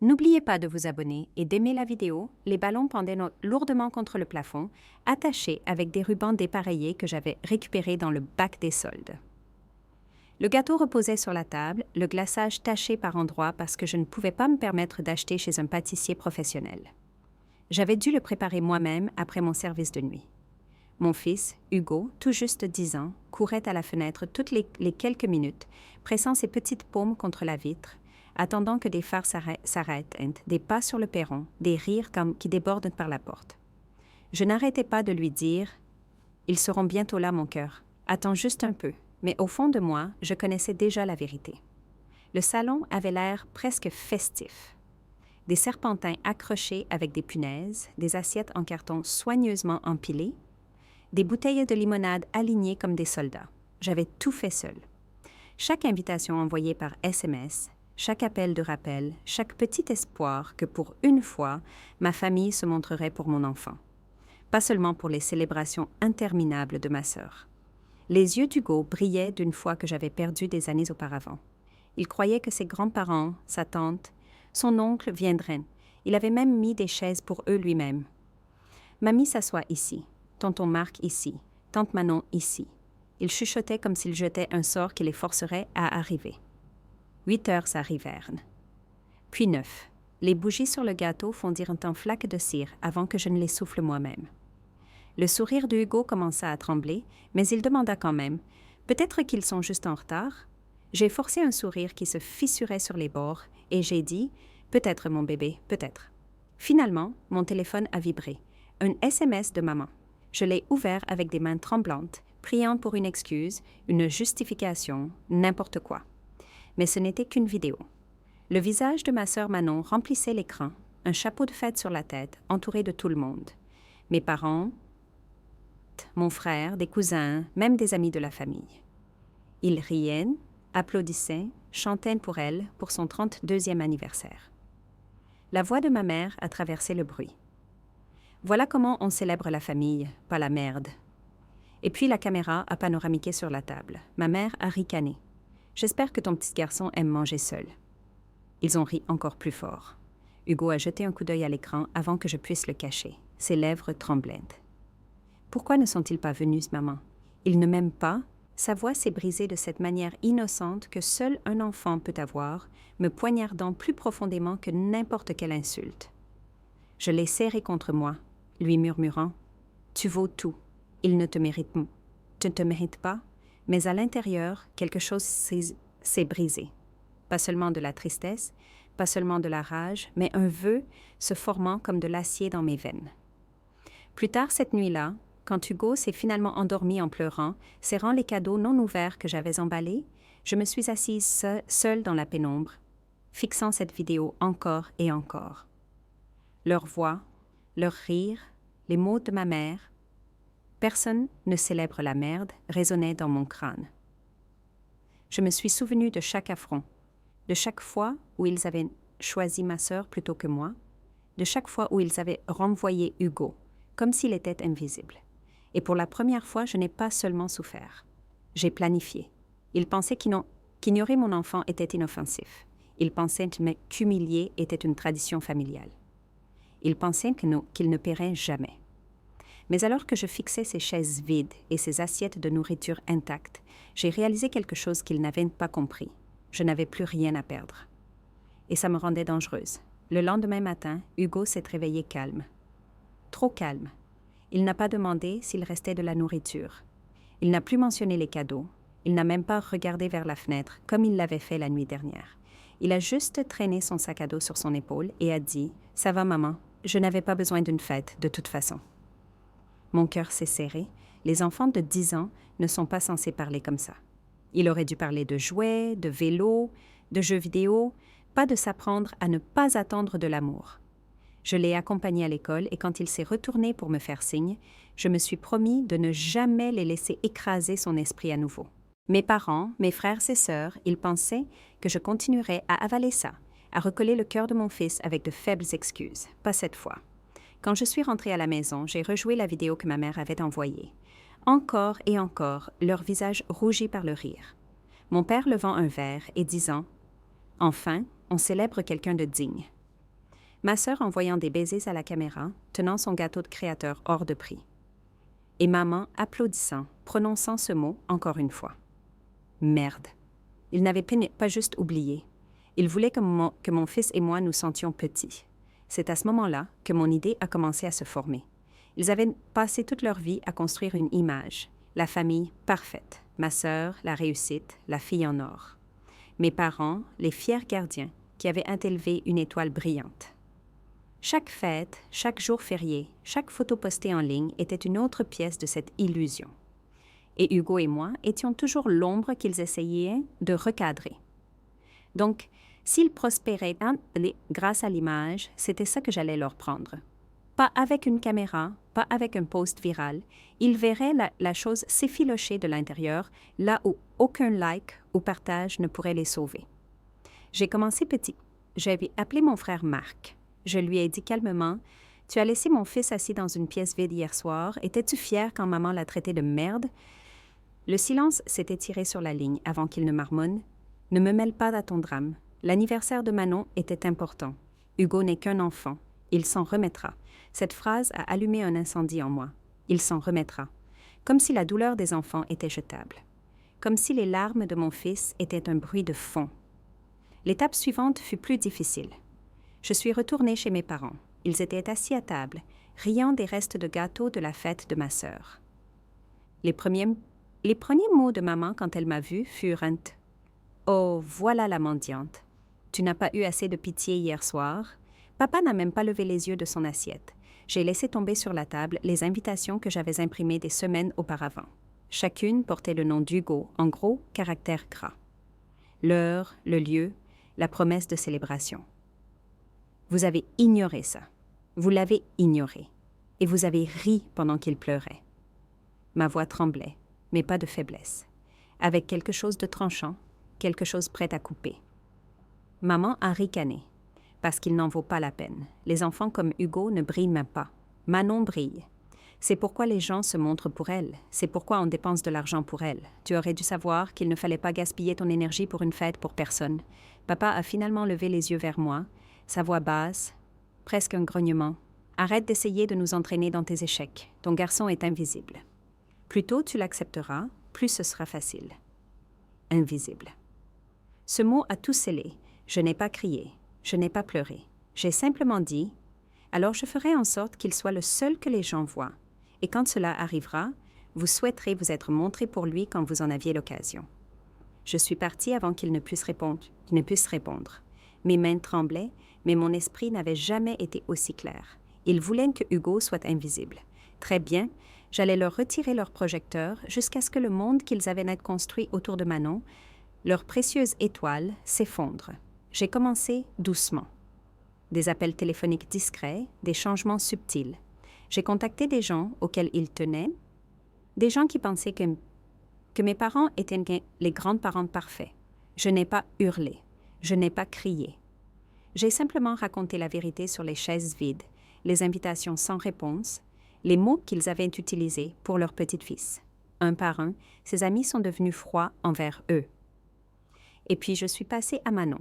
N'oubliez pas de vous abonner et d'aimer la vidéo. Les ballons pendaient lourdement contre le plafond, attachés avec des rubans dépareillés que j'avais récupérés dans le bac des soldes. Le gâteau reposait sur la table, le glaçage taché par endroits parce que je ne pouvais pas me permettre d'acheter chez un pâtissier professionnel. J'avais dû le préparer moi-même après mon service de nuit. Mon fils, Hugo, tout juste 10 ans, courait à la fenêtre toutes les quelques minutes, pressant ses petites paumes contre la vitre, attendant que des phares s'arrêtent, des pas sur le perron, des rires qui débordent par la porte. Je n'arrêtais pas de lui dire « Ils seront bientôt là, mon cœur. Attends juste un peu. » Mais au fond de moi, je connaissais déjà la vérité. Le salon avait l'air presque festif. Des serpentins accrochés avec des punaises, des assiettes en carton soigneusement empilées, des bouteilles de limonade alignées comme des soldats. J'avais tout fait seul. Chaque invitation envoyée par SMS, chaque appel de rappel, chaque petit espoir que pour une fois, ma famille se montrerait pour mon enfant. Pas seulement pour les célébrations interminables de ma sœur. Les yeux d'Hugo brillaient d'une foi que j'avais perdue des années auparavant. Il croyait que ses grands-parents, sa tante, son oncle viendraient. Il avait même mis des chaises pour eux lui-même. Mamie s'assoit ici, tonton Marc ici, tante Manon ici. Il chuchotait comme s'il jetait un sort qui les forcerait à arriver. 8 heures s'arrivèrent. Puis 9. Les bougies sur le gâteau fondirent en flaques de cire avant que je ne les souffle moi-même. Le sourire de Hugo commença à trembler, mais il demanda quand même « Peut-être qu'ils sont juste en retard ?» J'ai forcé un sourire qui se fissurait sur les bords et j'ai dit « Peut-être, mon bébé, peut-être. » Finalement, mon téléphone a vibré. Un SMS de maman. Je l'ai ouvert avec des mains tremblantes, priant pour une excuse, une justification, n'importe quoi. Mais ce n'était qu'une vidéo. Le visage de ma sœur Manon remplissait l'écran, un chapeau de fête sur la tête, entouré de tout le monde. Mes parents, mon frère, des cousins, même des amis de la famille. Ils riaient, applaudissaient, chantaient pour elle pour son 32e anniversaire. La voix de ma mère a traversé le bruit. Voilà comment on célèbre la famille, pas la merde. Et puis la caméra a panoramiqué sur la table. Ma mère a ricané. J'espère que ton petit garçon aime manger seul. Ils ont ri encore plus fort. Hugo a jeté un coup d'œil à l'écran avant que je puisse le cacher. Ses lèvres tremblaient. Pourquoi ne sont-ils pas venus, maman? Ils ne m'aiment pas? Sa voix s'est brisée de cette manière innocente que seul un enfant peut avoir, me poignardant plus profondément que n'importe quelle insulte. Je l'ai serré contre moi, lui murmurant « Tu vaux tout. Il ne te mérite pas. Tu ne te mérites pas. » Mais à l'intérieur, quelque chose s'est brisé. Pas seulement de la tristesse, pas seulement de la rage, mais un vœu se formant comme de l'acier dans mes veines. Plus tard cette nuit-là, quand Hugo s'est finalement endormi en pleurant, serrant les cadeaux non ouverts que j'avais emballés, je me suis assise seule dans la pénombre, fixant cette vidéo encore et encore. Leur voix, leur rire, les mots de ma mère, « Personne ne célèbre la merde » résonnaient dans mon crâne. Je me suis souvenue de chaque affront, de chaque fois où ils avaient choisi ma sœur plutôt que moi, de chaque fois où ils avaient renvoyé Hugo, comme s'il était invisible. Et pour la première fois, je n'ai pas seulement souffert. J'ai planifié. Ils pensaient qu'ignorer mon enfant était inoffensif. Ils pensaient qu'humilier était une tradition familiale. Ils pensaient qu'ils ne paieraient jamais. Mais alors que je fixais ces chaises vides et ces assiettes de nourriture intactes, j'ai réalisé quelque chose qu'ils n'avaient pas compris. Je n'avais plus rien à perdre. Et ça me rendait dangereuse. Le lendemain matin, Hugo s'est réveillé calme. Trop calme. Il n'a pas demandé s'il restait de la nourriture. Il n'a plus mentionné les cadeaux. Il n'a même pas regardé vers la fenêtre, comme il l'avait fait la nuit dernière. Il a juste traîné son sac à dos sur son épaule et a dit « Ça va, maman, je n'avais pas besoin d'une fête, de toute façon. » Mon cœur s'est serré. Les enfants de 10 ans ne sont pas censés parler comme ça. Il aurait dû parler de jouets, de vélos, de jeux vidéo, pas de s'apprendre à ne pas attendre de l'amour. Je l'ai accompagné à l'école et quand il s'est retourné pour me faire signe, je me suis promis de ne jamais les laisser écraser son esprit à nouveau. Mes parents, mes frères et sœurs, ils pensaient que je continuerais à avaler ça, à recoller le cœur de mon fils avec de faibles excuses. Pas cette fois. Quand je suis rentrée à la maison, j'ai rejoué la vidéo que ma mère avait envoyée. Encore et encore, leur visage rougi par le rire. Mon père levant un verre et disant « Enfin, on célèbre quelqu'un de digne. » ma sœur envoyant des baisers à la caméra, tenant son gâteau de créateur hors de prix. Et maman applaudissant, prononçant ce mot encore une fois. Merde. Il n'avait pas juste oublié. Il voulait que mon fils et moi nous sentions petits. C'est à ce moment-là que mon idée a commencé à se former. Ils avaient passé toute leur vie à construire une image, la famille parfaite, ma sœur, la réussite, la fille en or. Mes parents, les fiers gardiens, qui avaient élevé une étoile brillante. Chaque fête, chaque jour férié, chaque photo postée en ligne était une autre pièce de cette illusion. Et Hugo et moi étions toujours l'ombre qu'ils essayaient de recadrer. Donc, s'ils prospéraient grâce à l'image, c'était ça que j'allais leur prendre. Pas avec une caméra, pas avec un post viral. Ils verraient la chose s'effilocher de l'intérieur, là où aucun like ou partage ne pourrait les sauver. J'ai commencé petit. J'ai appelé mon frère Marc. Je lui ai dit calmement « Tu as laissé mon fils assis dans une pièce vide hier soir. Étais-tu fier quand maman l'a traité de merde? » Le silence s'était tiré sur la ligne avant qu'il ne marmonne. « Ne me mêle pas à ton drame. L'anniversaire de Manon était important. Hugo n'est qu'un enfant. Il s'en remettra. » Cette phrase a allumé un incendie en moi. Il s'en remettra. Comme si la douleur des enfants était jetable. Comme si les larmes de mon fils étaient un bruit de fond. L'étape suivante fut plus difficile. Je suis retournée chez mes parents. Ils étaient assis à table, riant des restes de gâteau de la fête de ma sœur. Les premiers mots de maman quand elle m'a vue furent un t. Oh, voilà la mendiante. Tu n'as pas eu assez de pitié hier soir? Papa n'a même pas levé les yeux de son assiette. J'ai laissé tomber sur la table les invitations que j'avais imprimées des semaines auparavant. Chacune portait le nom d'Hugo, en gros, caractère gras. L'heure, le lieu, la promesse de célébration. Vous avez ignoré ça. Vous l'avez ignoré. Et vous avez ri pendant qu'il pleurait. Ma voix tremblait, mais pas de faiblesse. Avec quelque chose de tranchant, quelque chose prêt à couper. Maman a ricané. Parce qu'il n'en vaut pas la peine. Les enfants comme Hugo ne brillent même pas. Manon brille. C'est pourquoi les gens se montrent pour elle. C'est pourquoi on dépense de l'argent pour elle. Tu aurais dû savoir qu'il ne fallait pas gaspiller ton énergie pour une fête pour personne. Papa a finalement levé les yeux vers moi, sa voix basse, presque un grognement. Arrête d'essayer de nous entraîner dans tes échecs. Ton garçon est invisible. Plus tôt tu l'accepteras, plus ce sera facile. Invisible. Ce mot a tout scellé. Je n'ai pas crié. Je n'ai pas pleuré. J'ai simplement dit « Alors je ferai en sorte qu'il soit le seul que les gens voient. Et quand cela arrivera, vous souhaiterez vous être montré pour lui quand vous en aviez l'occasion. » Je suis partie avant qu'il ne puisse répondre. Mes mains tremblaient, mais mon esprit n'avait jamais été aussi clair. Ils voulaient que Hugo soit invisible. Très bien, j'allais leur retirer leur projecteur jusqu'à ce que le monde qu'ils avaient net construit autour de Manon, leur précieuse étoile, s'effondre. J'ai commencé doucement. Des appels téléphoniques discrets, des changements subtils. J'ai contacté des gens auxquels ils tenaient, des gens qui pensaient que mes parents étaient les grands-parents parfaits. Je n'ai pas hurlé, je n'ai pas crié. J'ai simplement raconté la vérité sur les chaises vides, les invitations sans réponse, les mots qu'ils avaient utilisés pour leur petit-fils. Un par un, ses amis sont devenus froids envers eux. Et puis je suis passée à Manon.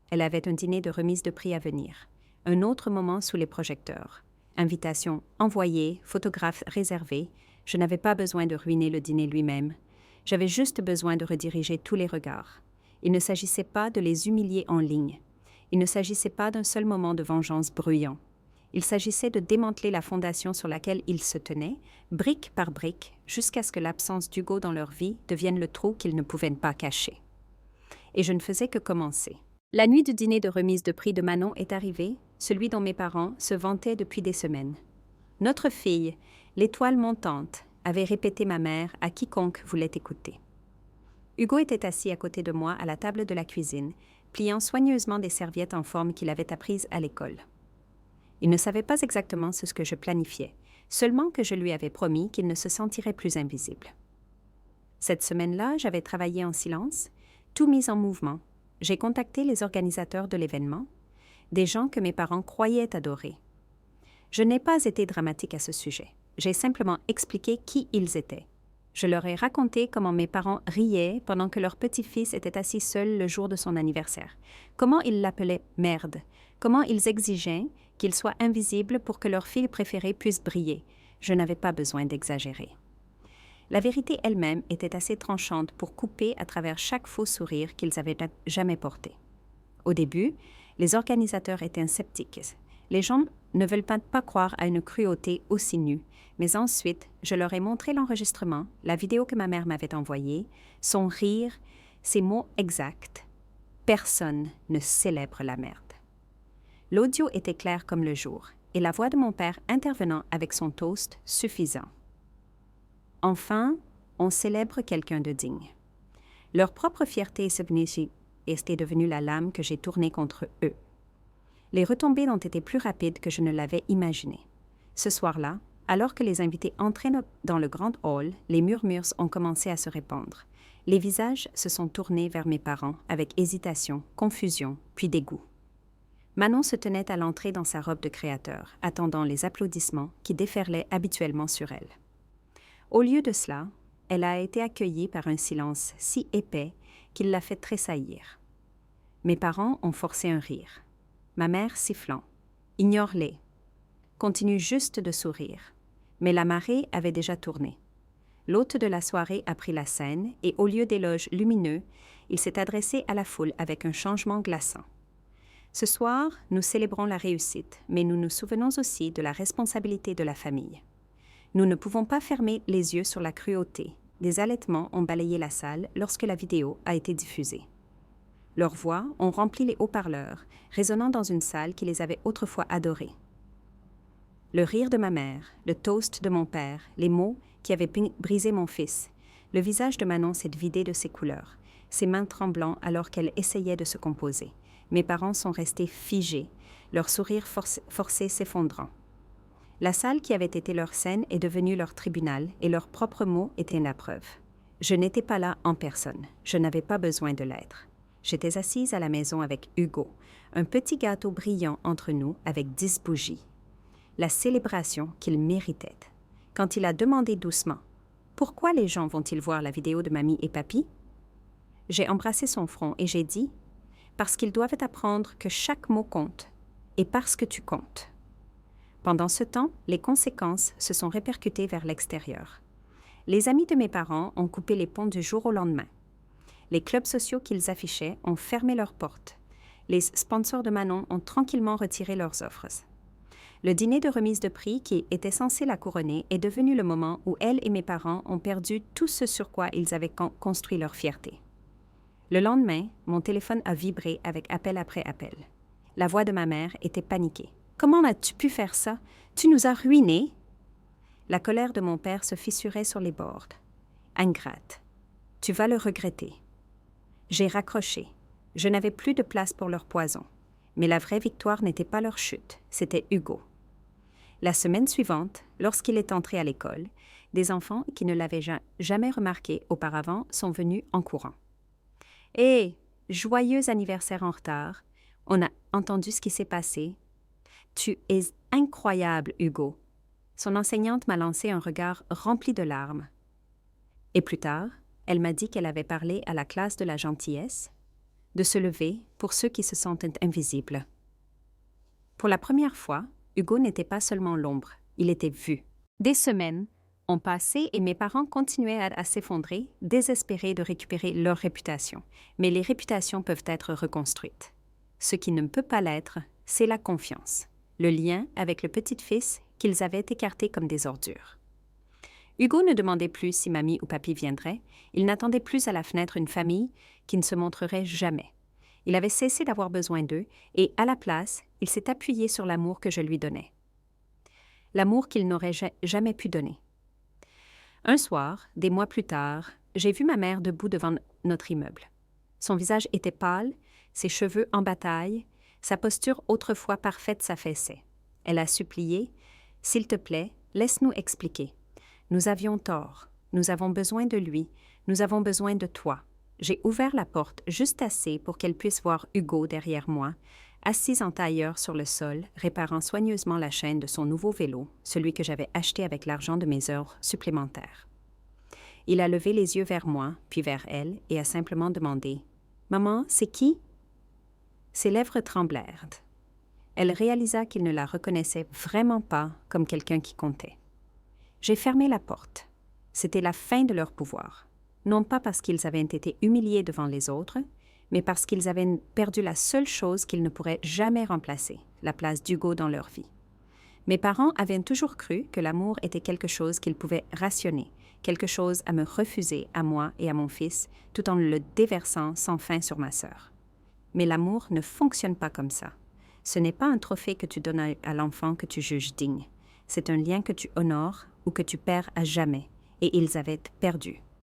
Elle avait un dîner de remise de prix à venir. Un autre moment sous les projecteurs. Invitation envoyée, photographe réservé. Je n'avais pas besoin de ruiner le dîner lui-même. J'avais juste besoin de rediriger tous les regards. Il ne s'agissait pas de les humilier en ligne. Il ne s'agissait pas d'un seul moment de vengeance bruyant. Il s'agissait de démanteler la fondation sur laquelle ils se tenaient, brique par brique, jusqu'à ce que l'absence d'Hugo dans leur vie devienne le trou qu'ils ne pouvaient pas cacher. Et je ne faisais que commencer. La nuit du dîner de remise de prix de Manon est arrivée, celui dont mes parents se vantaient depuis des semaines. Notre fille, l'étoile montante, avait répété ma mère à quiconque voulait écouter. Hugo était assis à côté de moi à la table de la cuisine, pliant soigneusement des serviettes en forme qu'il avait apprises à l'école. Il ne savait pas exactement ce que je planifiais, seulement que je lui avais promis qu'il ne se sentirait plus invisible. Cette semaine-là, j'avais travaillé en silence, tout mis en mouvement. J'ai contacté les organisateurs de l'événement, des gens que mes parents croyaient adorer. Je n'ai pas été dramatique à ce sujet. J'ai simplement expliqué qui ils étaient. Je leur ai raconté comment mes parents riaient pendant que leur petit-fils était assis seul le jour de son anniversaire, comment ils l'appelaient « merde », comment ils exigeaient qu'ils soient invisibles pour que leur fille préférée puisse briller. Je n'avais pas besoin d'exagérer. La vérité elle-même était assez tranchante pour couper à travers chaque faux sourire qu'ils avaient jamais porté. Au début, les organisateurs étaient sceptiques. Les gens ne veulent pas croire à une cruauté aussi nue, mais ensuite, je leur ai montré l'enregistrement, la vidéo que ma mère m'avait envoyée, son rire, ses mots exacts. Personne ne célèbre la merde. L'audio était clair comme le jour, et la voix de mon père intervenant avec son toast suffisant. Enfin, on célèbre quelqu'un de digne. Leur propre fierté était devenue la lame que j'ai tournée contre eux. Les retombées ont été plus rapides que je ne l'avais imaginé. Ce soir-là, alors que les invités entraient dans le grand hall, les murmures ont commencé à se répandre. Les visages se sont tournés vers mes parents avec hésitation, confusion, puis dégoût. Manon se tenait à l'entrée dans sa robe de créateur, attendant les applaudissements qui déferlaient habituellement sur elle. Au lieu de cela, elle a été accueillie par un silence si épais qu'il l'a fait tressaillir. Mes parents ont forcé un rire. Ma mère sifflant. « Ignore-les. Continue juste de sourire. » Mais la marée avait déjà tourné. L'hôte de la soirée a pris la scène et, au lieu d'éloges lumineux, il s'est adressé à la foule avec un changement glaçant. Ce soir, nous célébrons la réussite, mais nous nous souvenons aussi de la responsabilité de la famille. Nous ne pouvons pas fermer les yeux sur la cruauté. Des halètements ont balayé la salle lorsque la vidéo a été diffusée. Leurs voix ont rempli les haut-parleurs, résonnant dans une salle qui les avait autrefois adorés. Le rire de ma mère, le toast de mon père, les mots qui avaient brisé mon fils. Le visage de Manon s'est vidé de ses couleurs, ses mains tremblant alors qu'elle essayait de se composer. Mes parents sont restés figés, leur sourire forcé s'effondrant. La salle qui avait été leur scène est devenue leur tribunal et leurs propres mots étaient la preuve. Je n'étais pas là en personne, je n'avais pas besoin de l'être. J'étais assise à la maison avec Hugo, un petit gâteau brillant entre nous avec 10 bougies. La célébration qu'il méritait. Quand il a demandé doucement « Pourquoi les gens vont-ils voir la vidéo de mamie et papy ?» J'ai embrassé son front et j'ai dit « Parce qu'ils doivent apprendre que chaque mot compte et parce que tu comptes. » Pendant ce temps, les conséquences se sont répercutées vers l'extérieur. Les amis de mes parents ont coupé les ponts du jour au lendemain. Les clubs sociaux qu'ils affichaient ont fermé leurs portes. Les sponsors de Manon ont tranquillement retiré leurs offres. Le dîner de remise de prix qui était censé la couronner est devenu le moment où elle et mes parents ont perdu tout ce sur quoi ils avaient construit leur fierté. Le lendemain, mon téléphone a vibré avec appel après appel. La voix de ma mère était paniquée. « Comment as-tu pu faire ça? Tu nous as ruinés! » La colère de mon père se fissurait sur les bords. « Ingrate, tu vas le regretter. » J'ai raccroché. Je n'avais plus de place pour leur poison. Mais la vraie victoire n'était pas leur chute, c'était Hugo. La semaine suivante, lorsqu'il est entré à l'école, des enfants qui ne l'avaient jamais remarqué auparavant sont venus en courant. « Hé, joyeux anniversaire en retard. On a entendu ce qui s'est passé. Tu es incroyable, Hugo. » Son enseignante m'a lancé un regard rempli de larmes. Et plus tard, elle m'a dit qu'elle avait parlé à la classe de la gentillesse, de se lever pour ceux qui se sentent invisibles. Pour la première fois, Hugo n'était pas seulement l'ombre, il était vu. Des semaines ont passé et mes parents continuaient à s'effondrer, désespérés de récupérer leur réputation. Mais les réputations peuvent être reconstruites. Ce qui ne peut pas l'être, c'est la confiance, le lien avec le petit-fils qu'ils avaient écarté comme des ordures. Hugo ne demandait plus si mamie ou papy viendrait, il n'attendait plus à la fenêtre une famille qui ne se montrerait jamais. Il avait cessé d'avoir besoin d'eux et, à la place, il s'est appuyé sur l'amour que je lui donnais. L'amour qu'il n'aurait jamais pu donner. Un soir, des mois plus tard, j'ai vu ma mère debout devant notre immeuble. Son visage était pâle, ses cheveux en bataille, sa posture autrefois parfaite s'affaissait. Elle a supplié « S'il te plaît, laisse-nous expliquer. Nous avions tort, nous avons besoin de lui, nous avons besoin de toi. » J'ai ouvert la porte juste assez pour qu'elle puisse voir Hugo derrière moi, assis en tailleur sur le sol, réparant soigneusement la chaîne de son nouveau vélo, celui que j'avais acheté avec l'argent de mes heures supplémentaires. Il a levé les yeux vers moi, puis vers elle, et a simplement demandé « Maman, c'est qui ?» Ses lèvres tremblèrent. Elle réalisa qu'il ne la reconnaissait vraiment pas comme quelqu'un qui comptait. J'ai fermé la porte. C'était la fin de leur pouvoir. Non pas parce qu'ils avaient été humiliés devant les autres, mais parce qu'ils avaient perdu la seule chose qu'ils ne pourraient jamais remplacer, la place d'Hugo dans leur vie. Mes parents avaient toujours cru que l'amour était quelque chose qu'ils pouvaient rationner, quelque chose à me refuser à moi et à mon fils, tout en le déversant sans fin sur ma sœur. Mais l'amour ne fonctionne pas comme ça. Ce n'est pas un trophée que tu donnes à l'enfant que tu juges digne. C'est un lien que tu honores ou que tu perds à jamais, et ils avaient perdu.